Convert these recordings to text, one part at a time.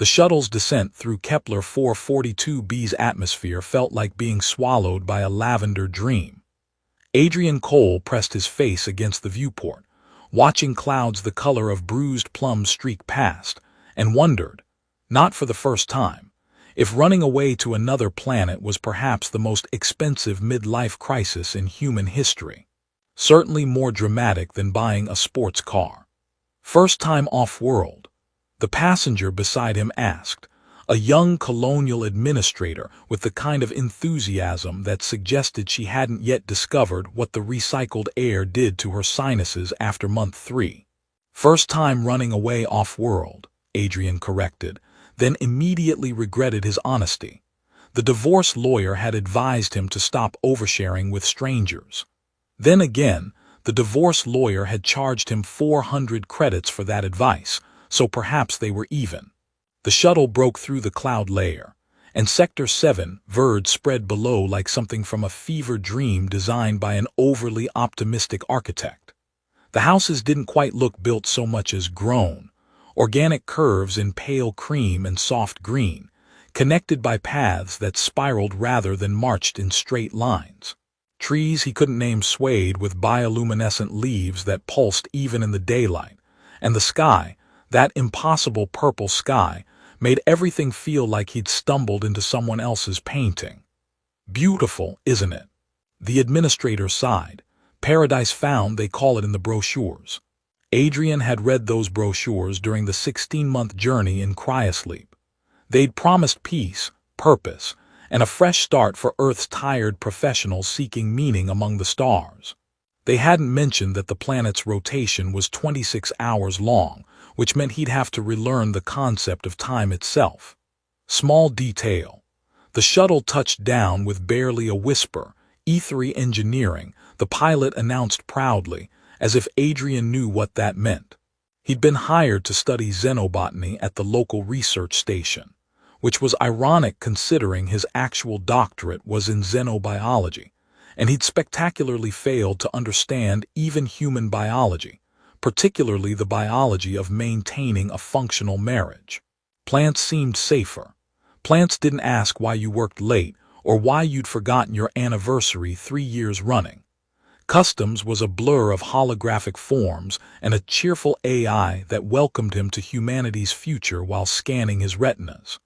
The shuttle's descent through Kepler 442b's atmosphere felt like being swallowed by a lavender dream. Adrian Cole pressed his face against the viewport, watching clouds the color of bruised plums streak past, and wondered, not for the first time, if running away to another planet was perhaps the most expensive midlife crisis in human history. Certainly more dramatic than buying a sports car. First time off-world? The passenger beside him asked, a young colonial administrator with the kind of enthusiasm that suggested she hadn't yet discovered what the recycled air did to her sinuses after month 3. First time running away off-world, Adrian corrected, then immediately regretted his honesty. The divorce lawyer had advised him to stop oversharing with strangers. Then again, the divorce lawyer had charged him 400 credits for that advice, so perhaps they were even. The shuttle broke through the cloud layer, and Sector 7 Verd spread below like something from a fever dream designed by an overly optimistic architect. The houses didn't quite look built so much as grown, organic curves in pale cream and soft green, connected by paths that spiraled rather than marched in straight lines. Trees he couldn't name swayed with bioluminescent leaves that pulsed even in the daylight, and the sky, that impossible purple sky, made everything feel like he'd stumbled into someone else's painting. Beautiful, isn't it? The administrator sighed. Paradise found, they call it in the brochures. Adrian had read those brochures during the 16-month journey in cryosleep. They'd promised peace, purpose, and a fresh start for Earth's tired professionals seeking meaning among the stars. They hadn't mentioned that the planet's rotation was 26 hours long, which meant he'd have to relearn the concept of time itself. Small detail. The shuttle touched down with barely a whisper. E3 engineering, the pilot announced proudly, as if Adrian knew what that meant. He'd been hired to study xenobotany at the local research station, which was ironic considering his actual doctorate was in xenobiology, and he'd spectacularly failed to understand even human biology, particularly the biology of maintaining a functional marriage. Plants seemed safer. Plants didn't ask why you worked late or why you'd forgotten your anniversary 3 years running. Customs was a blur of holographic forms and a cheerful AI that welcomed him to humanity's future while scanning his retinas.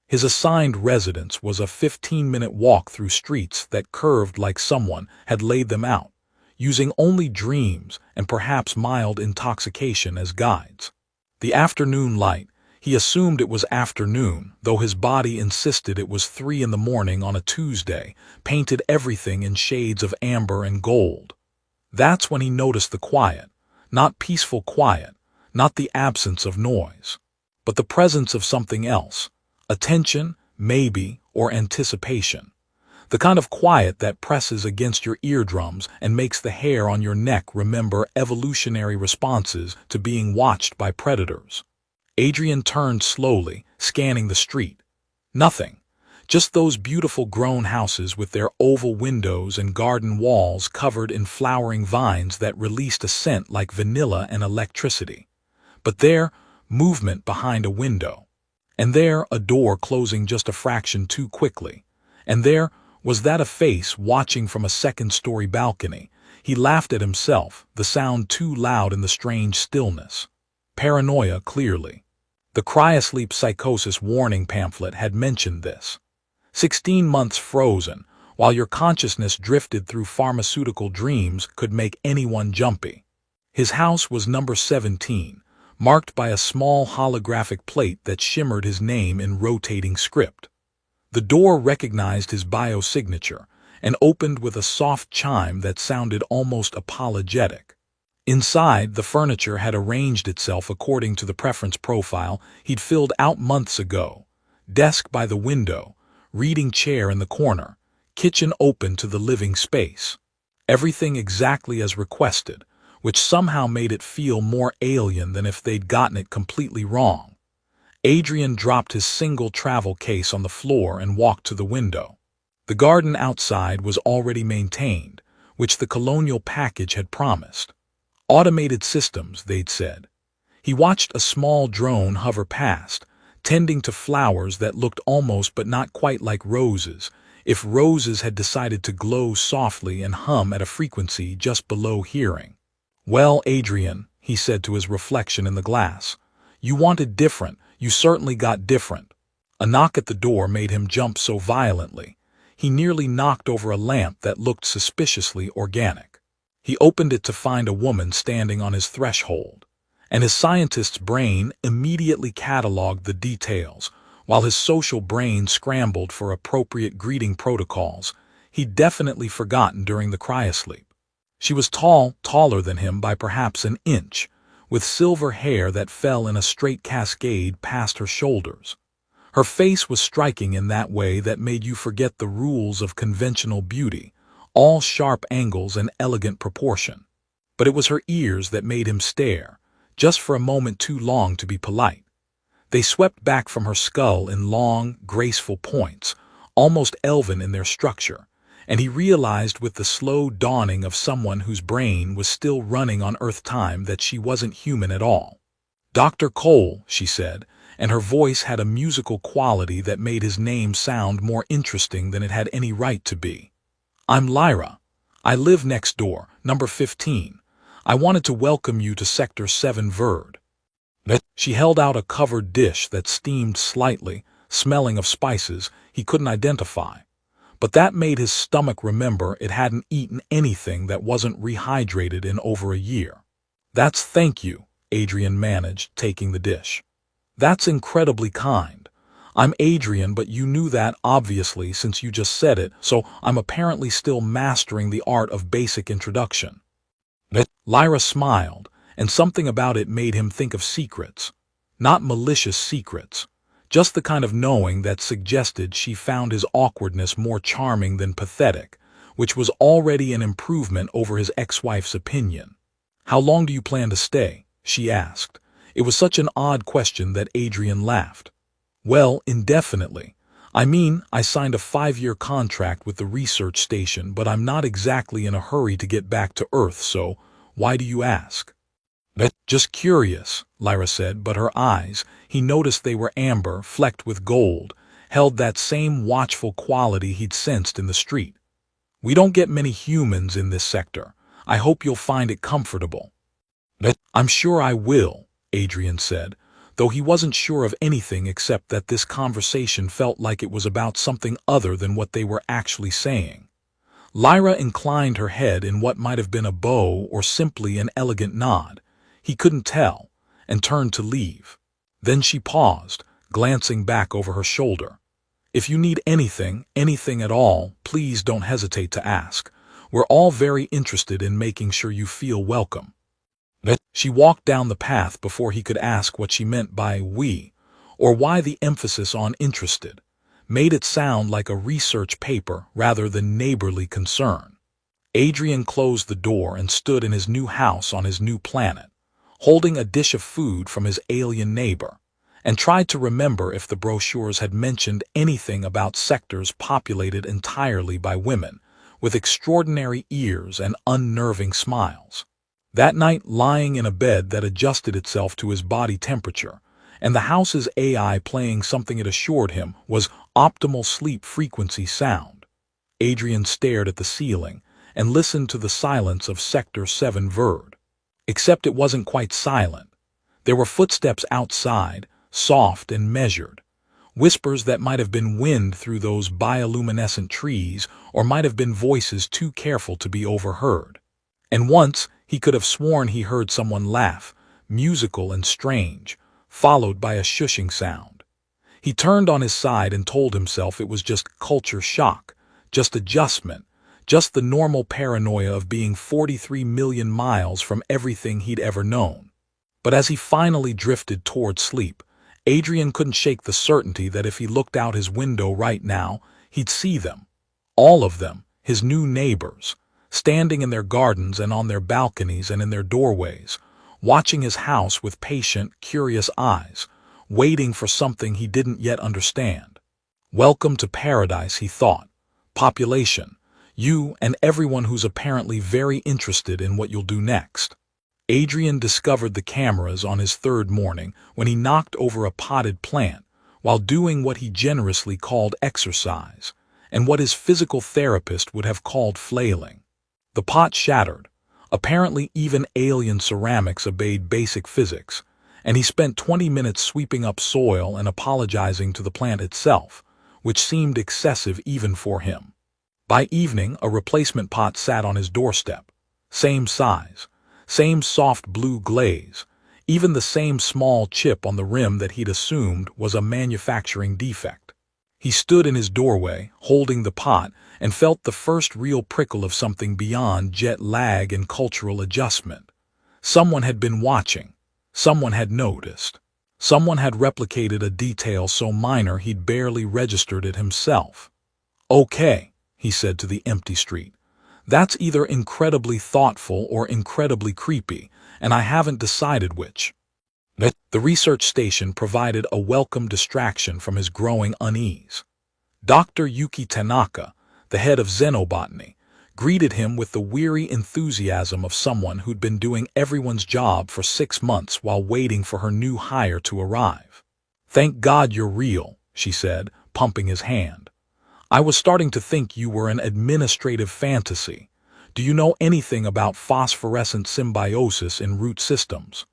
His assigned residence was a 15-minute walk through streets that curved like someone had laid them out, using only dreams and perhaps mild intoxication as guides. The afternoon light, he assumed it was afternoon, though his body insisted it was 3 in the morning on a Tuesday, painted everything in shades of amber and gold. That's when he noticed the quiet, not peaceful quiet, not the absence of noise, but the presence of something else, attention, maybe, or anticipation. The kind of quiet that presses against your eardrums and makes the hair on your neck remember evolutionary responses to being watched by predators. Adrian turned slowly, scanning the street. Nothing. Just those beautiful grown houses with their oval windows and garden walls covered in flowering vines that released a scent like vanilla and electricity. But there, movement behind a window. And there, a door closing just a fraction too quickly. And there, was that a face watching from a second-story balcony? He laughed at himself, the sound too loud in the strange stillness. Paranoia, clearly. The cryosleep psychosis warning pamphlet had mentioned this. 16 months frozen, while your consciousness drifted through pharmaceutical dreams, could make anyone jumpy. His house was number 17, marked by a small holographic plate that shimmered his name in rotating script. The door recognized his biosignature and opened with a soft chime that sounded almost apologetic. Inside, the furniture had arranged itself according to the preference profile he'd filled out months ago. Desk by the window, reading chair in the corner, kitchen open to the living space. Everything exactly as requested, which somehow made it feel more alien than if they'd gotten it completely wrong. Adrian dropped his single travel case on the floor and walked to the window. The garden outside was already maintained, which the colonial package had promised. Automated systems, they'd said. He watched a small drone hover past, tending to flowers that looked almost but not quite like roses, if roses had decided to glow softly and hum at a frequency just below hearing. "Well, Adrian," he said to his reflection in the glass, "you wanted different, you certainly got different." A knock at the door made him jump so violently. He nearly knocked over a lamp that looked suspiciously organic. He opened it to find a woman standing on his threshold, and his scientist's brain immediately cataloged the details. While his social brain scrambled for appropriate greeting protocols, he'd definitely forgotten during the cryosleep. She was tall, taller than him by perhaps an inch, with silver hair that fell in a straight cascade past her shoulders. Her face was striking in that way that made you forget the rules of conventional beauty, all sharp angles and elegant proportion. But it was her ears that made him stare, just for a moment too long to be polite. They swept back from her skull in long, graceful points, almost elven in their structure, and he realized with the slow dawning of someone whose brain was still running on Earth time that she wasn't human at all. "Dr. Cole," she said, and her voice had a musical quality that made his name sound more interesting than it had any right to be. "I'm Lyra. I live next door, number 15. I wanted to welcome you to Sector 7 Verd." She held out a covered dish that steamed slightly, smelling of spices he couldn't identify. But that made his stomach remember it hadn't eaten anything that wasn't rehydrated in over a year. Thank you," Adrian managed, taking the dish. "That's incredibly kind. I'm Adrian, but you knew that obviously since you just said it, so I'm apparently still mastering the art of basic introduction." Lyra smiled, and something about it made him think of secrets. Not malicious secrets, just the kind of knowing that suggested she found his awkwardness more charming than pathetic, which was already an improvement over his ex-wife's opinion. "How long do you plan to stay?" she asked. It was such an odd question that Adrian laughed. "Well, indefinitely. I mean, I signed a 5-year contract with the research station, but I'm not exactly in a hurry to get back to Earth, so why do you ask?" "Just curious," Lyra said, but her eyes, he noticed they were amber, flecked with gold, held that same watchful quality he'd sensed in the street. "We don't get many humans in this sector. I hope you'll find it comfortable." "I'm sure I will," Adrian said, though he wasn't sure of anything except that this conversation felt like it was about something other than what they were actually saying. Lyra inclined her head in what might have been a bow or simply an elegant nod. He couldn't tell, and turned to leave. Then she paused, glancing back over her shoulder. "If you need anything at all, please don't hesitate to ask. We're all very interested in making sure you feel welcome." She walked down the path before he could ask what she meant by "we," or why the emphasis on interested made it sound like a research paper rather than neighborly concern. Adrian closed the door and stood in his new house on his new planet, holding a dish of food from his alien neighbor, and tried to remember if the brochures had mentioned anything about sectors populated entirely by women, with extraordinary ears and unnerving smiles. That night, lying in a bed that adjusted itself to his body temperature, and the house's AI playing something it assured him was optimal sleep frequency sound, Adrian stared at the ceiling and listened to the silence of Sector 7 Verd. Except it wasn't quite silent. There were footsteps outside, soft and measured, whispers that might have been wind through those bioluminescent trees or might have been voices too careful to be overheard. And once he could have sworn he heard someone laugh, musical and strange, followed by a shushing sound. He turned on his side and told himself it was just culture shock, just adjustment, just the normal paranoia of being 43 million miles from everything he'd ever known. But as he finally drifted toward sleep, Adrian couldn't shake the certainty that if he looked out his window right now, he'd see them. All of them, his new neighbors, standing in their gardens and on their balconies and in their doorways, watching his house with patient, curious eyes, waiting for something he didn't yet understand. Welcome to paradise, he thought. Population, you and everyone who's apparently very interested in what you'll do next. Adrian discovered the cameras on his third morning when he knocked over a potted plant, while doing what he generously called exercise, and what his physical therapist would have called flailing. The pot shattered. Apparently even alien ceramics obeyed basic physics, and he spent 20 minutes sweeping up soil and apologizing to the plant itself, which seemed excessive even for him. By evening, a replacement pot sat on his doorstep. Same size, same soft blue glaze, even the same small chip on the rim that he'd assumed was a manufacturing defect. He stood in his doorway, holding the pot, and felt the first real prickle of something beyond jet lag and cultural adjustment. Someone had been watching. Someone had noticed. Someone had replicated a detail so minor he'd barely registered it himself. "Okay," he said to the empty street. "That's either incredibly thoughtful or incredibly creepy, and I haven't decided which." The research station provided a welcome distraction from his growing unease. Dr. Yuki Tanaka, the head of xenobotany, greeted him with the weary enthusiasm of someone who'd been doing everyone's job for 6 months while waiting for her new hire to arrive. "Thank God you're real," she said, pumping his hand. "I was starting to think you were an administrative fantasy. Do you know anything about phosphorescent symbiosis in root systems?"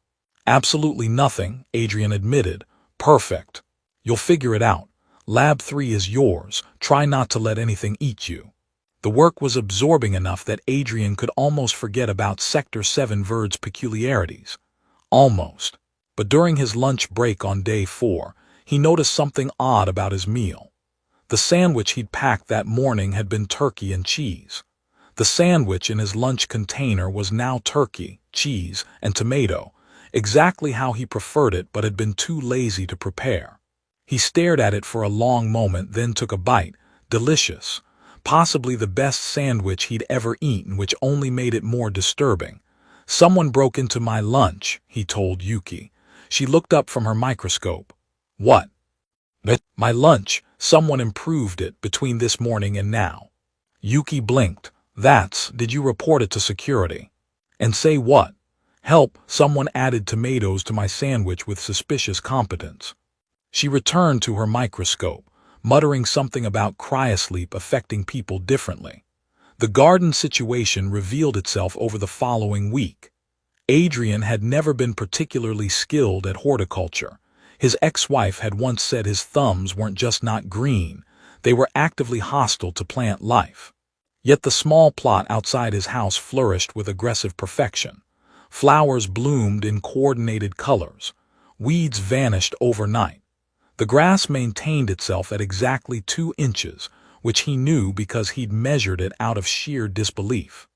"Absolutely nothing," Adrian admitted. "Perfect. You'll figure it out. Lab 3 is yours. Try not to let anything eat you." The work was absorbing enough that Adrian could almost forget about Sector 7 Verd's peculiarities. Almost. But during his lunch break on day 4, he noticed something odd about his meal. The sandwich he'd packed that morning had been turkey and cheese. The sandwich in his lunch container was now turkey, cheese, and tomato, exactly how he preferred it but had been too lazy to prepare. He stared at it for a long moment, then took a bite. Delicious. Possibly the best sandwich he'd ever eaten, which only made it more disturbing. "Someone broke into my lunch," he told Yuki. She looked up from her microscope. "What?" "My lunch. Someone improved it between this morning and now." Yuki blinked. Did you report it to security?" "And say what?" "Help, someone added tomatoes to my sandwich with suspicious competence." She returned to her microscope, muttering something about cryosleep affecting people differently. The garden situation revealed itself over the following week. Adrian had never been particularly skilled at horticulture. His ex-wife had once said his thumbs weren't just not green, they were actively hostile to plant life. Yet the small plot outside his house flourished with aggressive perfection. Flowers bloomed in coordinated colors. Weeds vanished overnight. The grass maintained itself at exactly 2 inches, which he knew because he'd measured it out of sheer disbelief.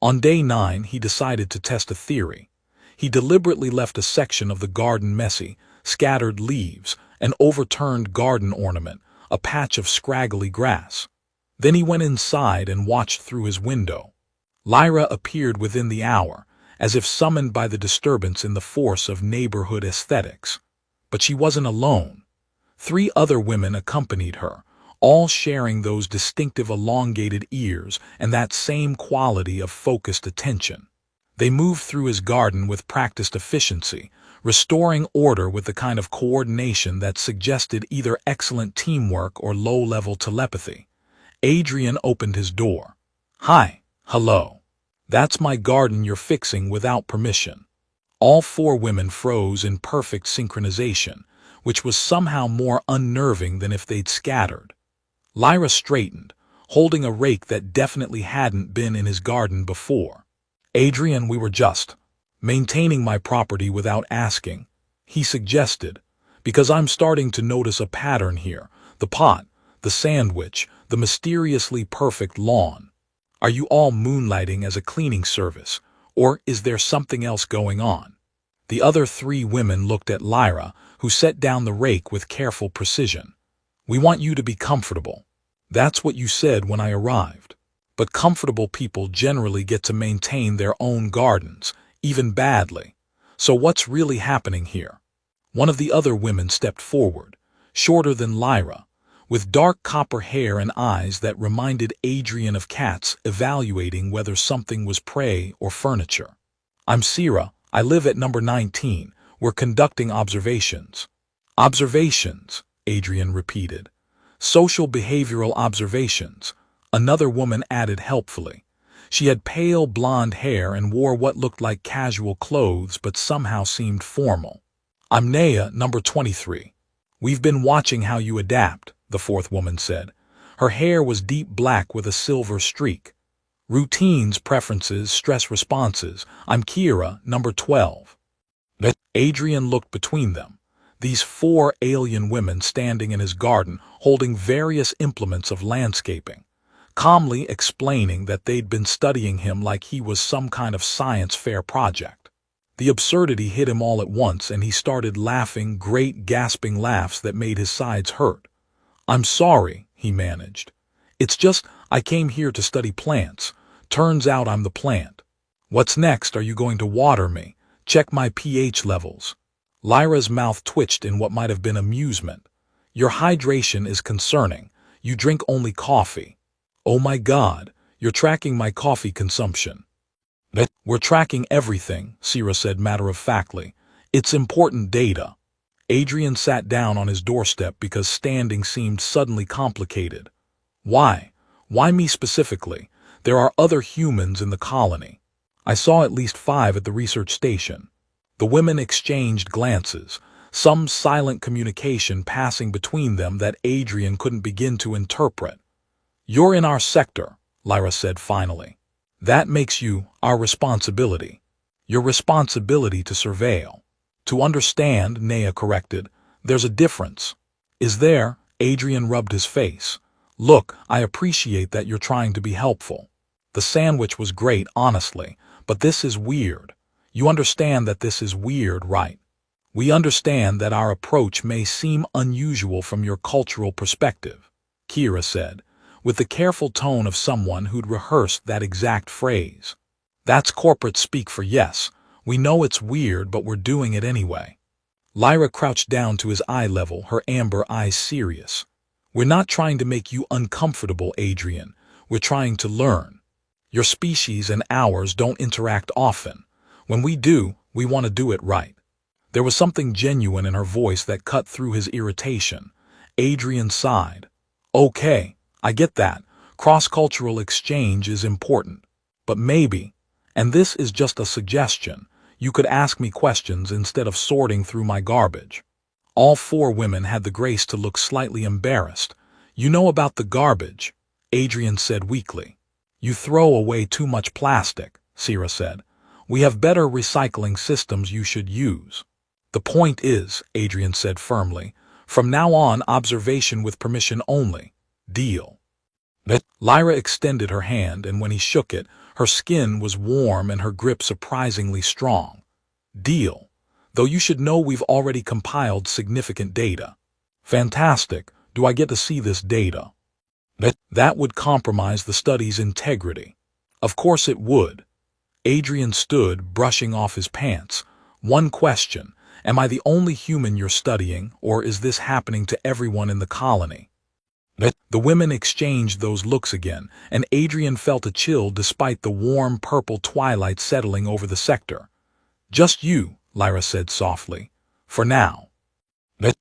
On day 9, he decided to test a theory. He deliberately left a section of the garden messy, scattered leaves, an overturned garden ornament, a patch of scraggly grass. Then he went inside and watched through his window. Lyra appeared within the hour, as if summoned by the disturbance in the force of neighborhood aesthetics. But she wasn't alone. 3 other women accompanied her, all sharing those distinctive elongated ears and that same quality of focused attention. They moved through his garden with practiced efficiency, restoring order with the kind of coordination that suggested either excellent teamwork or low-level telepathy. Adrian opened his door. "Hi, hello. That's my garden you're fixing without permission." All 4 women froze in perfect synchronization, which was somehow more unnerving than if they'd scattered. Lyra straightened, holding a rake that definitely hadn't been in his garden before. "Adrian, we were just maintaining my property without asking," he suggested, "because I'm starting to notice a pattern here. The pot, the sandwich, the mysteriously perfect lawn. Are you all moonlighting as a cleaning service, or is there something else going on?" The other 3 women looked at Lyra, who set down the rake with careful precision. "We want you to be comfortable. That's what you said when I arrived. But comfortable people generally get to maintain their own gardens, even badly. So what's really happening here?" One of the other women stepped forward, shorter than Lyra, with dark copper hair and eyes that reminded Adrian of cats evaluating whether something was prey or furniture. "I'm Sira. I live at number 19. We're conducting observations." "Observations," Adrian repeated. Social behavioral observations, another woman added helpfully. She had pale blonde hair and wore what looked like casual clothes but somehow seemed formal. I'm Naya, number 23. We've been watching how you adapt, the fourth woman said. Her hair was deep black with a silver streak. Routines, preferences, stress responses. I'm Kira, number 12. Adrian looked between them. These four alien women standing in his garden holding various implements of landscaping, calmly explaining that they'd been studying him like he was some kind of science fair project. The absurdity hit him all at once and he started laughing, great gasping laughs that made his sides hurt. I'm sorry, he managed. It's just, I came here to study plants. Turns out I'm the plant. What's next? Are you going to water me? Check my pH levels. Lyra's mouth twitched in what might have been amusement. Your hydration is concerning. You drink only coffee. Oh my God, you're tracking my coffee consumption. We're tracking everything, Sierra said matter-of-factly. It's important data. Adrian sat down on his doorstep because standing seemed suddenly complicated. Why? Why me specifically? There are other humans in the colony. I saw at least 5 at the research station. The women exchanged glances, some silent communication passing between them that Adrian couldn't begin to interpret. You're in our sector, Lyra said finally. That makes you our responsibility. Your responsibility to surveil. To understand, Naya corrected. There's a difference. Is there? Adrian rubbed his face. Look, I appreciate that you're trying to be helpful. The sandwich was great, honestly, but this is weird. You understand that this is weird, right? We understand that our approach may seem unusual from your cultural perspective, Kira said, with the careful tone of someone who'd rehearsed that exact phrase. That's corporate speak for yes. We know it's weird, but we're doing it anyway. Lyra crouched down to his eye level, her amber eyes serious. We're not trying to make you uncomfortable, Adrian. We're trying to learn. Your species and ours don't interact often. When we do, we want to do it right. There was something genuine in her voice that cut through his irritation. Adrian sighed. Okay, I get that. Cross-cultural exchange is important. But maybe, and this is just a suggestion, you could ask me questions instead of sorting through my garbage. All 4 women had the grace to look slightly embarrassed. You know about the garbage, Adrian said weakly. You throw away too much plastic, Sierra said. We have better recycling systems you should use. The point is, Adrian said firmly, from now on observation with permission only. Deal. Lyra extended her hand, and when he shook it, her skin was warm and her grip surprisingly strong. Deal. Though you should know we've already compiled significant data. Fantastic. Do I get to see this data? That would compromise the study's integrity. Of course it would. Adrian stood, brushing off his pants. One question. Am I the only human you're studying, or is this happening to everyone in the colony? The women exchanged those looks again, and Adrian felt a chill despite the warm purple twilight settling over the sector. Just you, Lyra said softly. For now.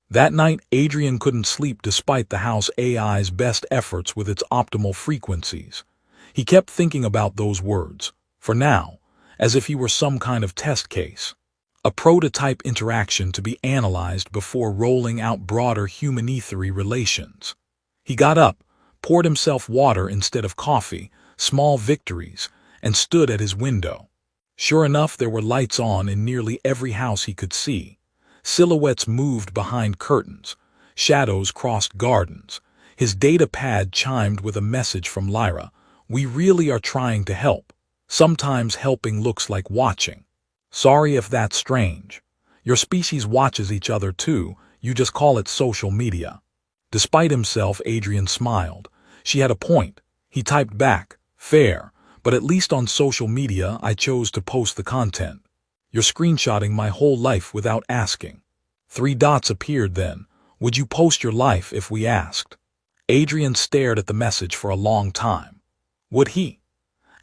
That night, Adrian couldn't sleep despite the house AI's best efforts with its optimal frequencies. He kept thinking about those words, for now, as if he were some kind of test case. A prototype interaction to be analyzed before rolling out broader human-ethery relations. He got up, poured himself water instead of coffee, small victories, and stood at his window. Sure enough, there were lights on in nearly every house he could see. Silhouettes moved behind curtains. Shadows crossed gardens. His data pad chimed with a message from Lyra. We really are trying to help. Sometimes helping looks like watching. Sorry if that's strange. Your species watches each other too, you just call it social media. Despite himself, Adrian smiled. She had a point. He typed back, fair, but at least on social media I chose to post the content. You're screenshotting my whole life without asking. 3 dots appeared then. Would you post your life if we asked? Adrian stared at the message for a long time. Would he?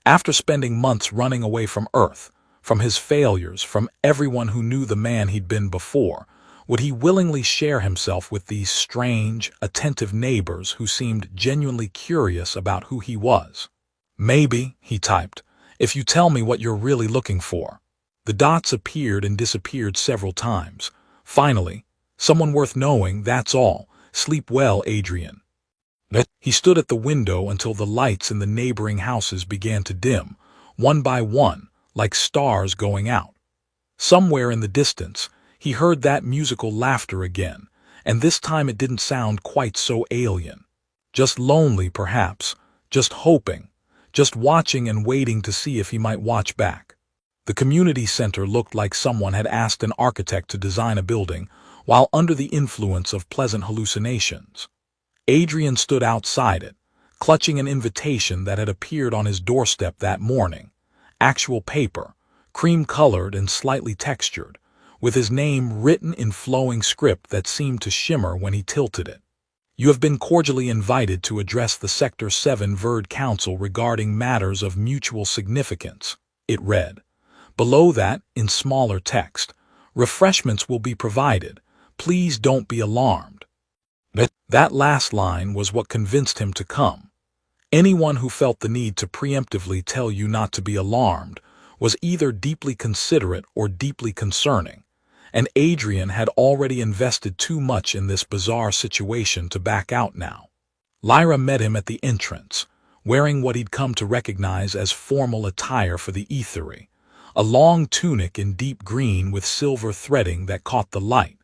After spending months running away from Earth, from his failures, from everyone who knew the man he'd been before, Would he willingly share himself with these strange, attentive neighbors who seemed genuinely curious about who he was? "Maybe," he typed, "if you tell me what you're really looking for." The dots appeared and disappeared several times. Finally, "Someone worth knowing, that's all. Sleep well, Adrian." He stood at the window until the lights in the neighboring houses began to dim, one by one, like stars going out. Somewhere in the distance, he heard that musical laughter again, and this time it didn't sound quite so alien. Just lonely, perhaps, just hoping, just watching and waiting to see if he might watch back. The community center looked like someone had asked an architect to design a building while under the influence of pleasant hallucinations. Adrian stood outside it, clutching an invitation that had appeared on his doorstep that morning. Actual paper, cream-colored and slightly textured, with his name written in flowing script that seemed to shimmer when he tilted it. "You have been cordially invited to address the Sector 7 Verd Council regarding matters of mutual significance," it read. Below that, in smaller text, "Refreshments will be provided. Please don't be alarmed." That last line was what convinced him to come. Anyone who felt the need to preemptively tell you not to be alarmed was either deeply considerate or deeply concerning, and Adrian had already invested too much in this bizarre situation to back out now. Lyra met him at the entrance, wearing what he'd come to recognize as formal attire for the ethery, a long tunic in deep green with silver threading that caught the light.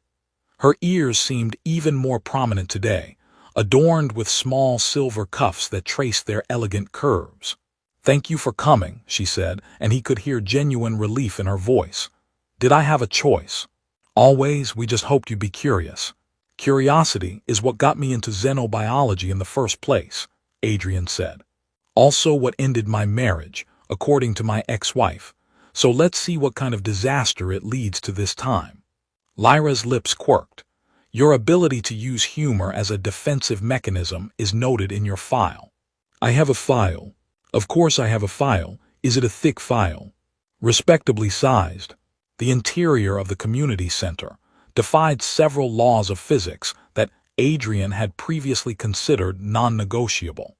Her ears seemed even more prominent today, adorned with small silver cuffs that traced their elegant curves. "Thank you for coming," she said, and he could hear genuine relief in her voice. "Did I have a choice?" "Always, we just hoped you'd be curious." "Curiosity is what got me into xenobiology in the first place," Adrian said. "Also what ended my marriage, according to my ex-wife. So let's see what kind of disaster it leads to this time." Lyra's lips quirked. "Your ability to use humor as a defensive mechanism is noted in your file." "I have a file. Of course I have a file. Is it a thick file?" "Respectably sized." The interior of the community center defied several laws of physics that Adrian had previously considered non-negotiable.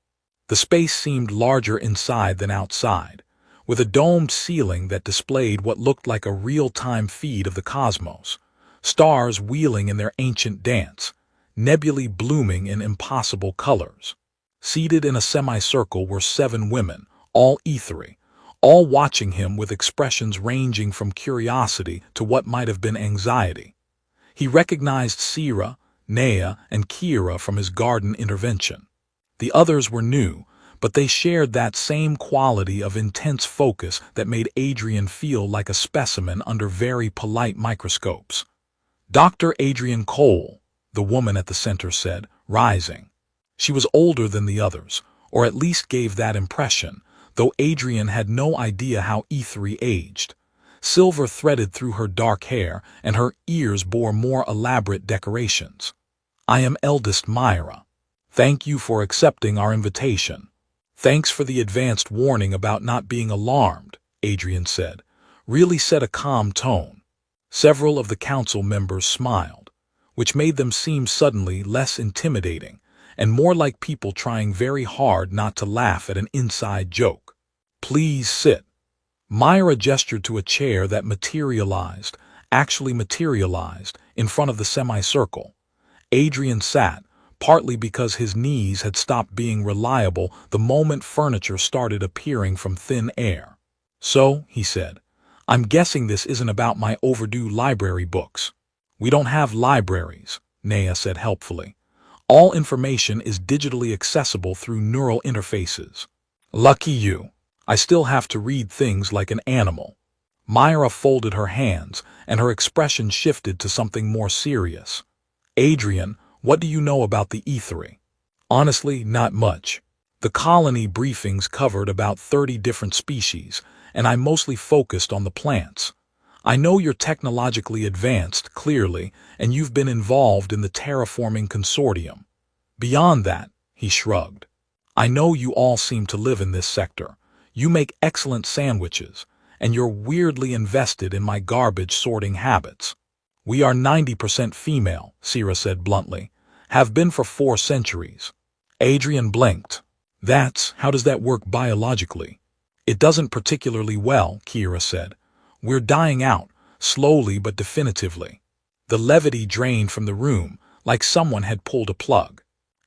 The space seemed larger inside than outside, with a domed ceiling that displayed what looked like a real-time feed of the cosmos. Stars wheeling in their ancient dance, nebulae blooming in impossible colors. Seated in a semicircle were 7 women, all ethery, all watching him with expressions ranging from curiosity to what might have been anxiety. He recognized Sira, Nea, and Kira from his garden intervention. The others were new, but they shared that same quality of intense focus that made Adrian feel like a specimen under very polite microscopes. "Dr. Adrian Cole," the woman at the center said, rising. She was older than the others, or at least gave that impression, though Adrian had no idea how ethery aged. Silver threaded through her dark hair, and her ears bore more elaborate decorations. "I am eldest Myra. Thank you for accepting our invitation." "Thanks for the advanced warning about not being alarmed," Adrian said. "Really set a calm tone." Several of the council members smiled, which made them seem suddenly less intimidating and more like people trying very hard not to laugh at an inside joke. "Please sit." Myra gestured to a chair that actually materialized, in front of the semicircle. Adrian sat, partly because his knees had stopped being reliable the moment furniture started appearing from thin air. "So," he said, "I'm guessing this isn't about my overdue library books." "We don't have libraries," Nea said helpfully. "All information is digitally accessible through neural interfaces." "Lucky you. I still have to read things like an animal." Myra folded her hands, and her expression shifted to something more serious. "Adrian, what do you know about the ethery?" "Honestly, not much. The colony briefings covered about 30 different species, and I mostly focused on the plants. I know you're technologically advanced, clearly, and you've been involved in the terraforming consortium. Beyond that," he shrugged, "I know you all seem to live in this sector. You make excellent sandwiches, and you're weirdly invested in my garbage sorting habits." We are 90% female, Sierra said bluntly. Have been for 4 centuries. Adrian blinked. How does that work biologically? It doesn't particularly well, Kira said. We're dying out, slowly but definitively. The levity drained from the room, like someone had pulled a plug.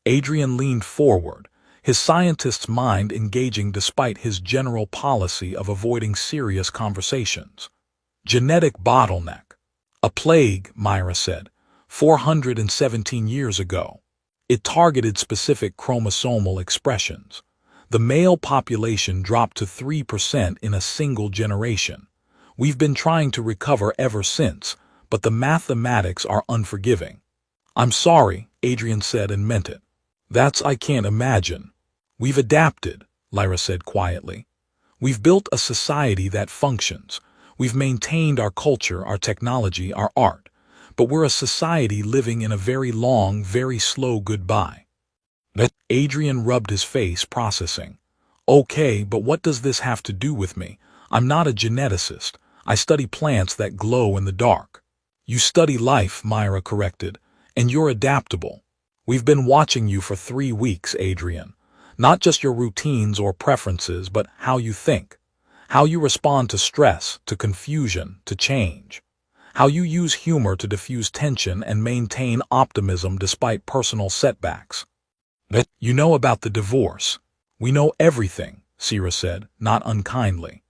Adrian leaned forward, his scientist's mind engaging despite his general policy of avoiding serious conversations. Genetic bottleneck. A plague, Myra said, 417 years ago. It targeted specific chromosomal expressions. The male population dropped to 3% in a single generation. We've been trying to recover ever since, but the mathematics are unforgiving. I'm sorry, Adrian said and meant it. I can't imagine. We've adapted, Lyra said quietly. We've built a society that functions. We've maintained our culture, our technology, our art. But we're a society living in a very long, very slow goodbye. Adrian rubbed his face, processing. Okay, but what does this have to do with me? I'm not a geneticist. I study plants that glow in the dark. You study life, Myra corrected, and you're adaptable. We've been watching you for 3 weeks, Adrian. Not just your routines or preferences, but how you think. How you respond to stress, to confusion, to change. How you use humor to diffuse tension and maintain optimism despite personal setbacks. You know about the divorce. We know everything, Sierra said, not unkindly.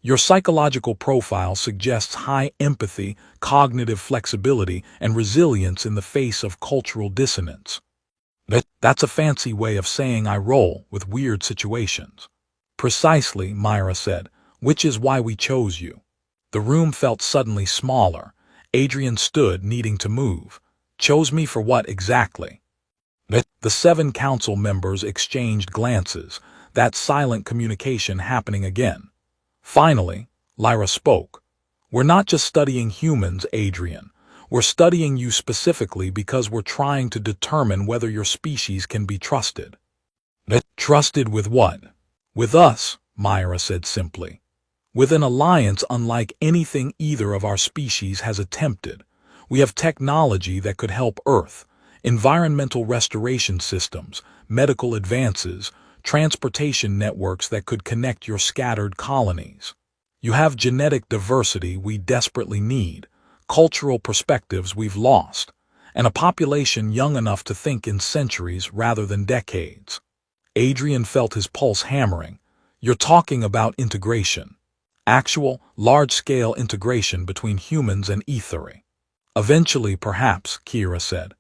Your psychological profile suggests high empathy, cognitive flexibility, and resilience in the face of cultural dissonance. That's a fancy way of saying I roll with weird situations. Precisely, Myra said, which is why we chose you. The room felt suddenly smaller. Adrian stood, needing to move. Chose me for what exactly? The 7 council members exchanged glances, that silent communication happening again. Finally, Lyra spoke. We're not just studying humans, Adrian. We're studying you specifically because we're trying to determine whether your species can be trusted. Trusted with what? With us, Myra said simply. With an alliance unlike anything either of our species has attempted. We have technology that could help Earth, environmental restoration systems, medical advances, transportation networks that could connect your scattered colonies. You have genetic diversity we desperately need, cultural perspectives we've lost, and a population young enough to think in centuries rather than decades. Adrian felt his pulse hammering. You're talking about integration. Actual, large-scale integration between humans and Aethery. Eventually, perhaps, Kira said.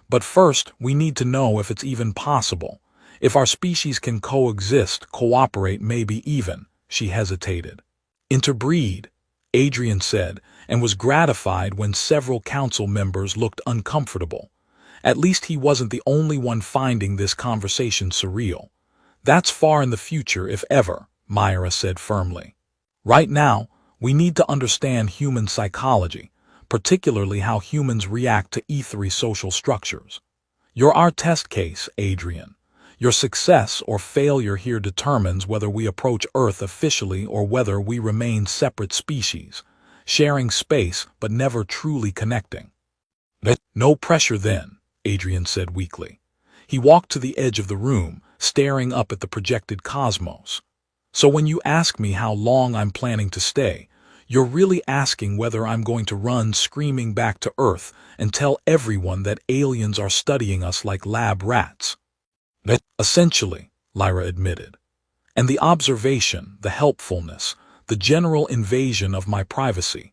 But first, we need to know if it's even possible. If our species can coexist, cooperate, maybe even, she hesitated. Interbreed, Adrian said, and was gratified when several council members looked uncomfortable. At least he wasn't the only one finding this conversation surreal. That's far in the future, if ever, Myra said firmly. Right now, we need to understand human psychology, particularly how humans react to Aethery social structures. You're our test case, Adrian. Your success or failure here determines whether we approach Earth officially or whether we remain separate species, sharing space but never truly connecting. No pressure then, Adrian said weakly. He walked to the edge of the room, staring up at the projected cosmos. So when you ask me how long I'm planning to stay, you're really asking whether I'm going to run screaming back to Earth and tell everyone that aliens are studying us like lab rats. Essentially, Lyra admitted. And the observation, the helpfulness, the general invasion of my privacy,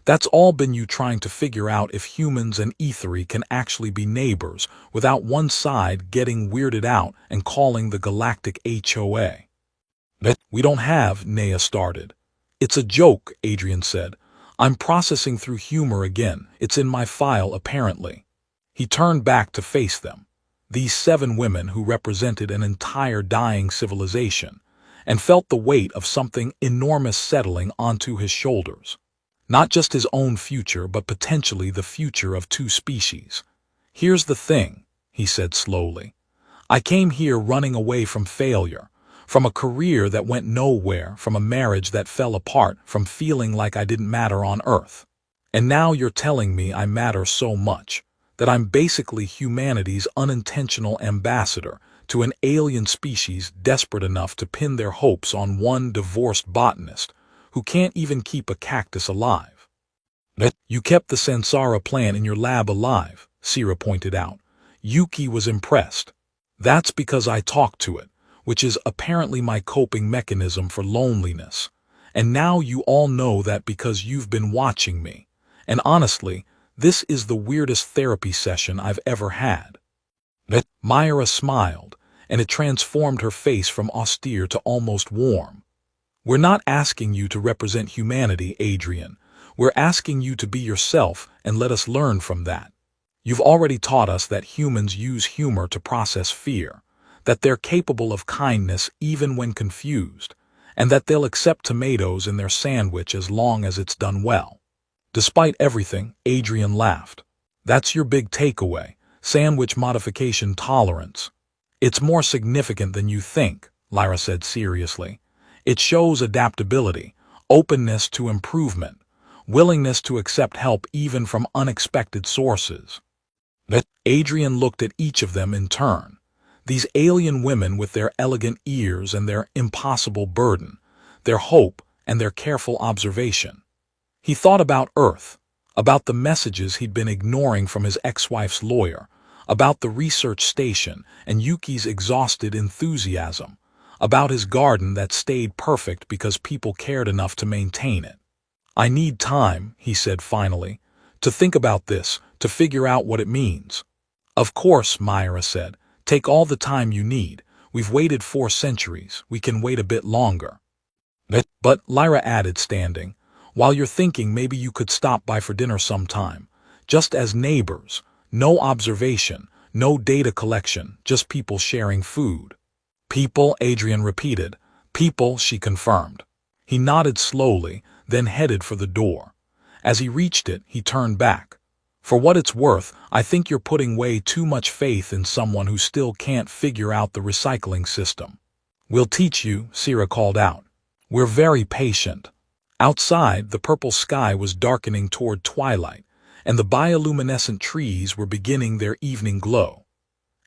that's all been you trying to figure out if humans and Aethery can actually be neighbors without one side getting weirded out and calling the galactic HOA. We don't have, Nea started. It's a joke, Adrian said. I'm processing through humor again. It's in my file, apparently. He turned back to face them. These 7 women who represented an entire dying civilization, and felt the weight of something enormous settling onto his shoulders. Not just his own future, but potentially the future of 2 species. Here's the thing, he said slowly. I came here running away from failure. From a career that went nowhere, from a marriage that fell apart, from feeling like I didn't matter on Earth. And now you're telling me I matter so much, that I'm basically humanity's unintentional ambassador to an alien species desperate enough to pin their hopes on one divorced botanist who can't even keep a cactus alive. You kept the Sansara plant in your lab alive, Sierra pointed out. Yuki was impressed. That's because I talked to it, which is apparently my coping mechanism for loneliness. And now you all know that because you've been watching me. And honestly, this is the weirdest therapy session I've ever had. Myra smiled, and it transformed her face from austere to almost warm. We're not asking you to represent humanity, Adrian. We're asking you to be yourself and let us learn from that. You've already taught us that humans use humor to process fear, that they're capable of kindness even when confused, and that they'll accept tomatoes in their sandwich as long as it's done well. Despite everything, Adrian laughed. That's your big takeaway, sandwich modification tolerance. It's more significant than you think, Lyra said seriously. It shows adaptability, openness to improvement, willingness to accept help even from unexpected sources. Adrian looked at each of them in turn. These alien women with their elegant ears and their impossible burden, their hope and their careful observation. He thought about Earth, about the messages he'd been ignoring from his ex-wife's lawyer, about the research station and Yuki's exhausted enthusiasm, about his garden that stayed perfect because people cared enough to maintain it. I need time, he said finally, to think about this, to figure out what it means. Of course, Myra said, take all the time you need. We've waited 4 centuries. We can wait a bit longer. But, Lyra added, standing, while you're thinking maybe you could stop by for dinner sometime, just as neighbors, no observation, no data collection, just people sharing food. People, Adrian repeated. People, she confirmed. He nodded slowly, then headed for the door. As he reached it, he turned back. For what it's worth, I think you're putting way too much faith in someone who still can't figure out the recycling system. We'll teach you, Sierra called out. We're very patient. Outside, the purple sky was darkening toward twilight, and the bioluminescent trees were beginning their evening glow.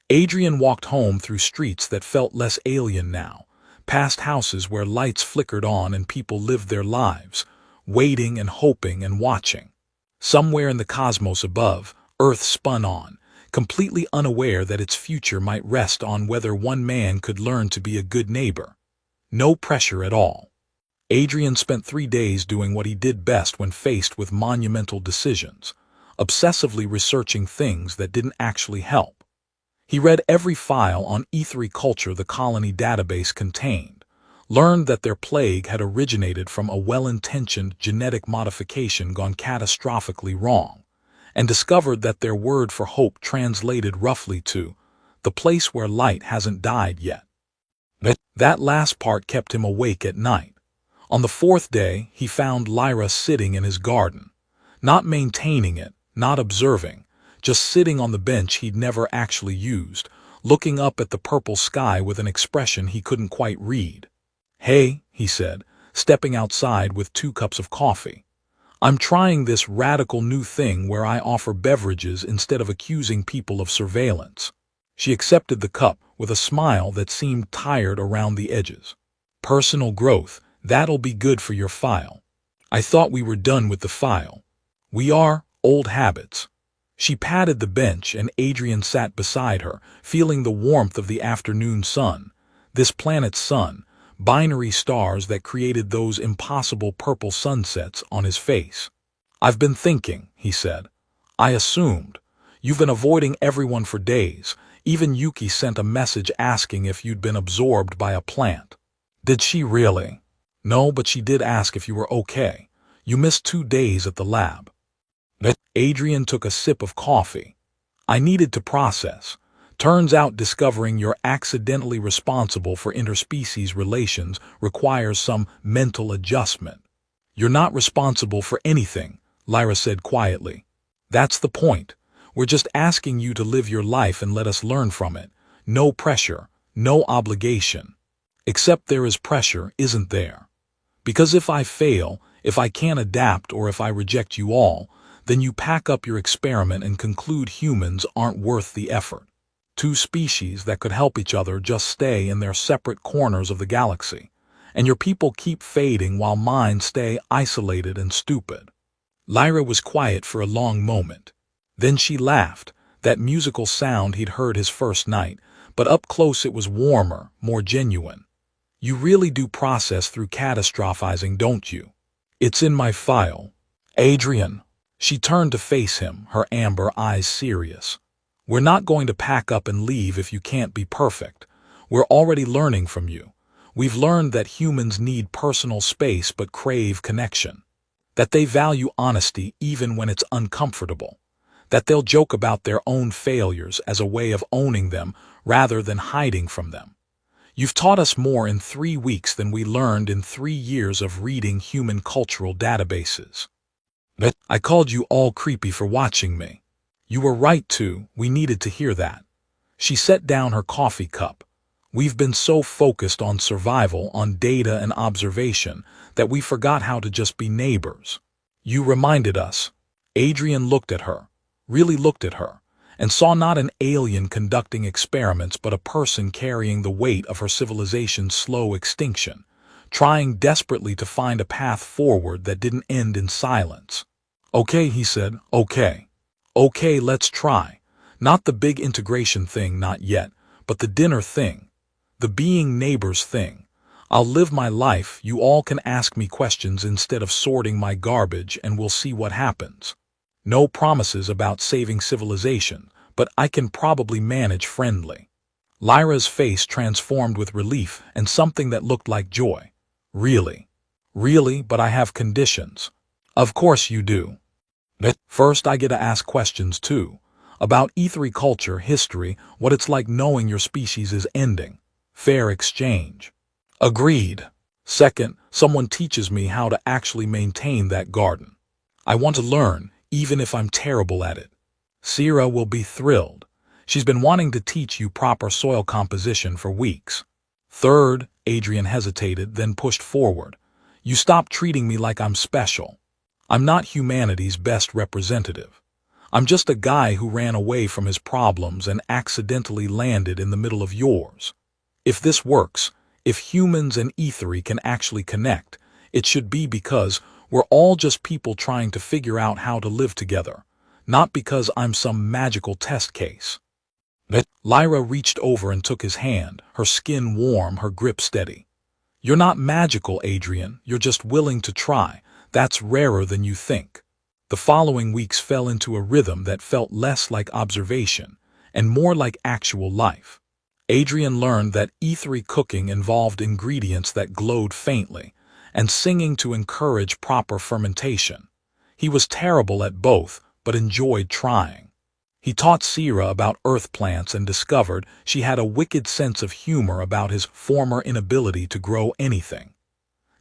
Adrian walked home through streets that felt less alien now, past houses where lights flickered on and people lived their lives, waiting and hoping and watching. Somewhere in the cosmos above, Earth spun on, completely unaware that its future might rest on whether one man could learn to be a good neighbor. No pressure at all. Adrian spent 3 days doing what he did best when faced with monumental decisions, obsessively researching things that didn't actually help. He read every file on E3 culture the colony database contained, learned that their plague had originated from a well-intentioned genetic modification gone catastrophically wrong, and discovered that their word for hope translated roughly to, the place where light hasn't died yet. That last part kept him awake at night. On the 4th day, he found Lyra sitting in his garden, not maintaining it, not observing, just sitting on the bench he'd never actually used, looking up at the purple sky with an expression he couldn't quite read. Hey, he said, stepping outside with 2 cups of coffee. I'm trying this radical new thing where I offer beverages instead of accusing people of surveillance. She accepted the cup with a smile that seemed tired around the edges. Personal growth. That'll be good for your file. I thought we were done with the file. We are, old habits. She patted the bench and Adrian sat beside her, feeling the warmth of the afternoon sun, this planet's sun, binary stars that created those impossible purple sunsets on his face. I've been thinking, he said. I assumed. You've been avoiding everyone for days. Even Yuki sent a message asking if you'd been absorbed by a plant. Did she really? No, but she did ask if you were okay. You missed 2 days at the lab. Adrian took a sip of coffee. I needed to process. Turns out discovering you're accidentally responsible for interspecies relations requires some mental adjustment. You're not responsible for anything, Lyra said quietly. That's the point. We're just asking you to live your life and let us learn from it. No pressure, no obligation. Except there is pressure, isn't there? Because if I fail, If I can't adapt or if I reject you all, then you pack up your experiment and conclude humans aren't worth the effort. Two species that could help each other just stay in their separate corners of the galaxy, and your people keep fading while mine stay isolated and stupid. Lyra was quiet for a long moment. Then she laughed, that musical sound he'd heard his first night, but up close it was warmer, more genuine. You really do process through catastrophizing, don't you? It's in my file. Adrian. She turned to face him, her amber eyes serious. We're not going to pack up and leave if you can't be perfect. We're already learning from you. We've learned that humans need personal space but crave connection. That they value honesty even when it's uncomfortable. That they'll joke about their own failures as a way of owning them rather than hiding from them. You've taught us more in 3 weeks than we learned in 3 years of reading human cultural databases. But I called you all creepy for watching me. You were right too, we needed to hear that. She set down her coffee cup. We've been so focused on survival, on data and observation, that we forgot how to just be neighbors. You reminded us. Adrian looked at her, really looked at her, and saw not an alien conducting experiments but a person carrying the weight of her civilization's slow extinction, trying desperately to find a path forward that didn't end in silence. Okay, he said, okay. Okay, let's try. Not the big integration thing, not yet, but the dinner thing. The being neighbors thing. I'll live my life, you all can ask me questions instead of sorting my garbage, and we'll see what happens. No promises about saving civilization, but I can probably manage friendly. Lyra's face transformed with relief and something that looked like joy. Really? Really, but I have conditions. Of course you do. But first I get to ask questions too. About E3 culture, history, what it's like knowing your species is ending. Fair exchange. Agreed. Second, someone teaches me how to actually maintain that garden. I want to learn, even if I'm terrible at it. Sierra will be thrilled. She's been wanting to teach you proper soil composition for weeks. Third, Adrian hesitated, then pushed forward. You stop treating me like I'm special. I'm not humanity's best representative. I'm just a guy who ran away from his problems and accidentally landed in the middle of yours. If this works, if humans and E3 can actually connect, it should be because we're all just people trying to figure out how to live together, not because I'm some magical test case. Lyra reached over and took his hand, her skin warm, her grip steady. You're not magical, Adrian, you're just willing to try. That's rarer than you think. The following weeks fell into a rhythm that felt less like observation and more like actual life. Adrian learned that E3 cooking involved ingredients that glowed faintly, and singing to encourage proper fermentation. He was terrible at both, but enjoyed trying. He taught Sierra about earth plants and discovered she had a wicked sense of humor about his former inability to grow anything.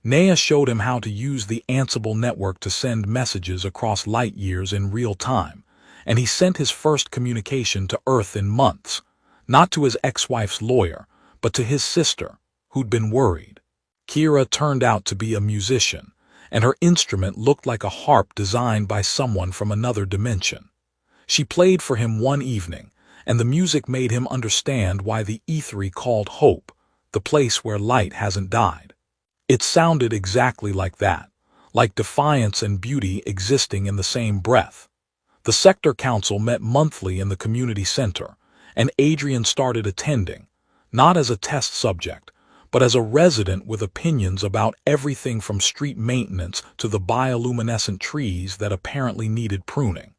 Nea showed him how to use the Ansible network to send messages across light years in real time, and he sent his first communication to Earth in months, not to his ex-wife's lawyer, but to his sister, who'd been worried. Kira turned out to be a musician, and her instrument looked like a harp designed by someone from another dimension. She played for him one evening, and the music made him understand why the E3 called hope, the place where light hasn't died. It sounded exactly like that, like defiance and beauty existing in the same breath. The sector council met monthly in the community center, and Adrian started attending, not as a test subject, but as a resident with opinions about everything from street maintenance to the bioluminescent trees that apparently needed pruning.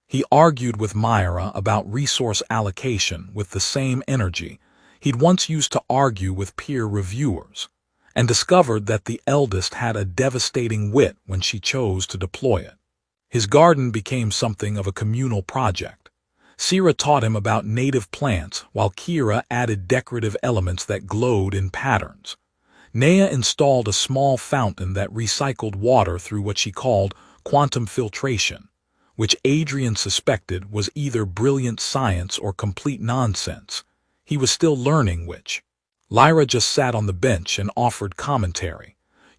He argued with Myra about resource allocation with the same energy he'd once used to argue with peer reviewers, and discovered that the eldest had a devastating wit when she chose to deploy it. His garden became something of a communal project. Sierra taught him about native plants, while Kira added decorative elements that glowed in patterns. Nea installed a small fountain that recycled water through what she called quantum filtration, which Adrian suspected was either brilliant science or complete nonsense. He was still learning which. Lyra just sat on the bench and offered commentary.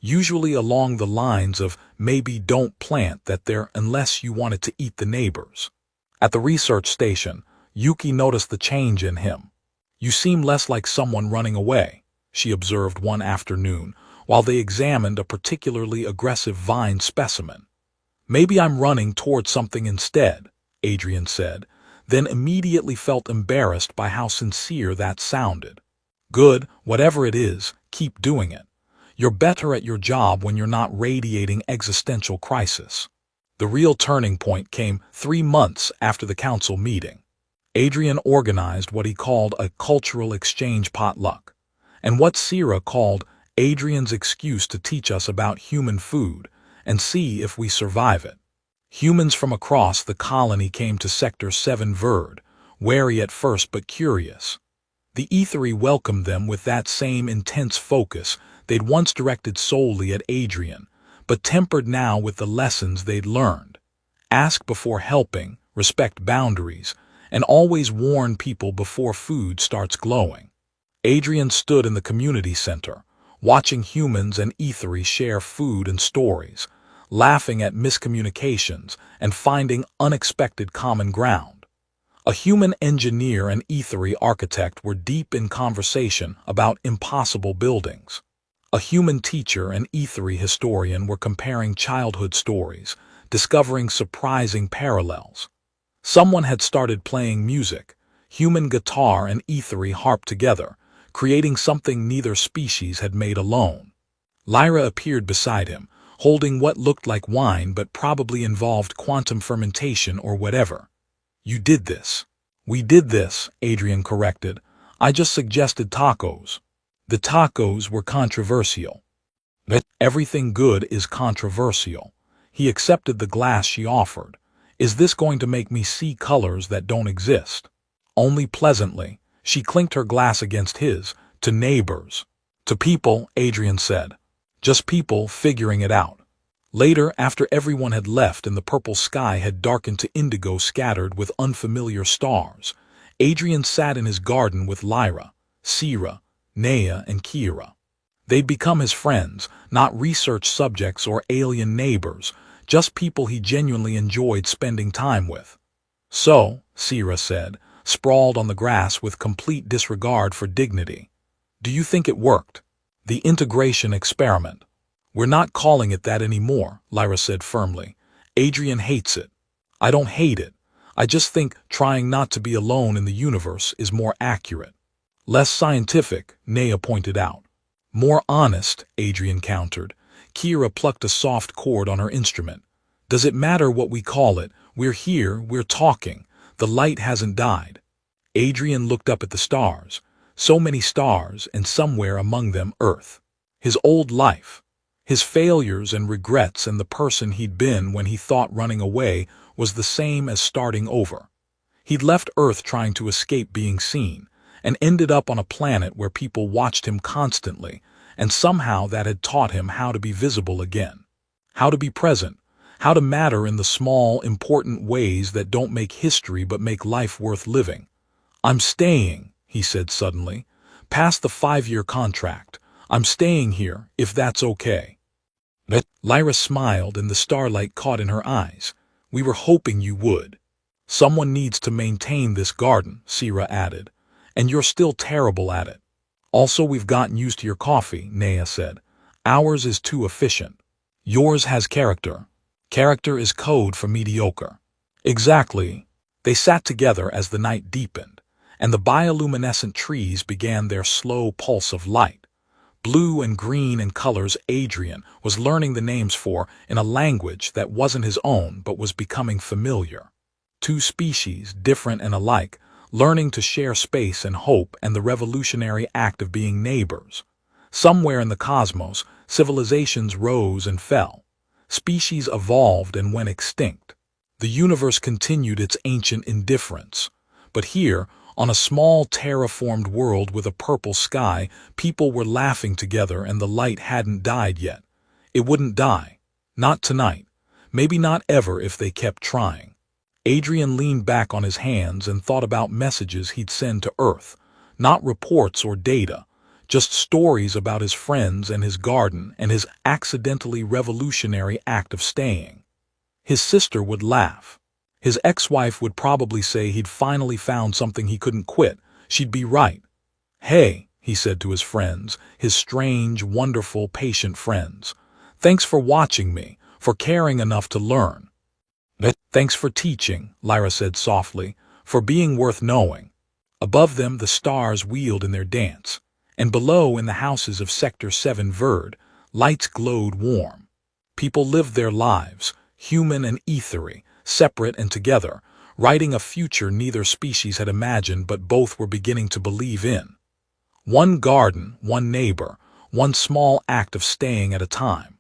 usually along the lines of maybe don't plant that there unless you wanted to eat the neighbors. At the research station, Yuki noticed the change in him. You seem less like someone running away, she observed one afternoon while they examined a particularly aggressive vine specimen. Maybe I'm running toward something instead, Adrian said, then immediately felt embarrassed by how sincere that sounded. Good, whatever it is, keep doing it. You're better at your job when you're not radiating existential crisis. The real turning point came 3 months after the council meeting. Adrian organized what he called a cultural exchange potluck, and what Sierra called Adrian's excuse to teach us about human food and see if we survive it. Humans from across the colony came to Sector 7 Verd, wary at first but curious. The Ethery welcomed them with that same intense focus they'd once directed solely at Adrian, but tempered now with the lessons they'd learned. Ask before helping, respect boundaries, and always warn people before food starts glowing. Adrian stood in the community center, watching humans and Ethery share food and stories, laughing at miscommunications and finding unexpected common ground. A human engineer and Ethery architect were deep in conversation about impossible buildings. A human teacher and Ethery historian were comparing childhood stories, discovering surprising parallels. Someone had started playing music, human guitar and Ethery harp together, creating something neither species had made alone. Lyra appeared beside him, holding what looked like wine but probably involved quantum fermentation or whatever. You did this. We did this, Adrian corrected. I just suggested tacos. The tacos were controversial. But everything good is controversial. He accepted the glass she offered. Is this going to make me see colors that don't exist? Only pleasantly. She clinked her glass against his. To neighbors. To people, Adrian said. Just people figuring it out. Later, after everyone had left and the purple sky had darkened to indigo scattered with unfamiliar stars, Adrian sat in his garden with Lyra, Sierra, Nea, and Kira. They'd become his friends, not research subjects or alien neighbors, just people he genuinely enjoyed spending time with. So, Sierra said, sprawled on the grass with complete disregard for dignity. Do you think it worked? The integration experiment. We're not calling it that anymore, Lyra said firmly. Adrian hates it. I don't hate it. I just think trying not to be alone in the universe is more accurate. Less scientific, Nea pointed out. More honest, Adrian countered. Kira plucked a soft chord on her instrument. Does it matter what we call it? We're here, we're talking. The light hasn't died. Adrian looked up at the stars. So many stars, and somewhere among them Earth. His old life. His failures and regrets and the person he'd been when he thought running away was the same as starting over. He'd left Earth trying to escape being seen, and ended up on a planet where people watched him constantly, and somehow that had taught him how to be visible again. How to be present. How to matter in the small, important ways that don't make history but make life worth living. I'm staying, he said suddenly. Past the 5-year contract. I'm staying here, if that's okay. Lyra smiled and the starlight caught in her eyes. We were hoping you would. Someone needs to maintain this garden, Sierra added. And you're still terrible at it. Also, we've gotten used to your coffee, Nea said. Ours is too efficient. Yours has character. Character is code for mediocre. Exactly. They sat together as the night deepened, and the bioluminescent trees began their slow pulse of light. Blue and green in colors Adrian was learning the names for in a language that wasn't his own but was becoming familiar. Two species, different and alike, learning to share space and hope and the revolutionary act of being neighbors. Somewhere in the cosmos, civilizations rose and fell. Species evolved and went extinct. The universe continued its ancient indifference. But here, on a small terraformed world with a purple sky, people were laughing together and the light hadn't died yet. It wouldn't die. Not tonight. Maybe not ever if they kept trying. Adrian leaned back on his hands and thought about messages he'd send to Earth. Not reports or data. just stories about his friends and his garden and his accidentally revolutionary act of staying. His sister would laugh. His ex-wife would probably say he'd finally found something he couldn't quit. She'd be right. "Hey," he said to his friends, his strange, wonderful, patient friends. "Thanks for watching me, for caring enough to learn." "Thanks for teaching," Lyra said softly, "for being worth knowing." Above them the stars wheeled in their dance, and below in the houses of Sector 7 Verd, lights glowed warm. People lived their lives, human and ethery, separate and together, writing a future neither species had imagined but both were beginning to believe in. One garden, one neighbor, one small act of staying at a time.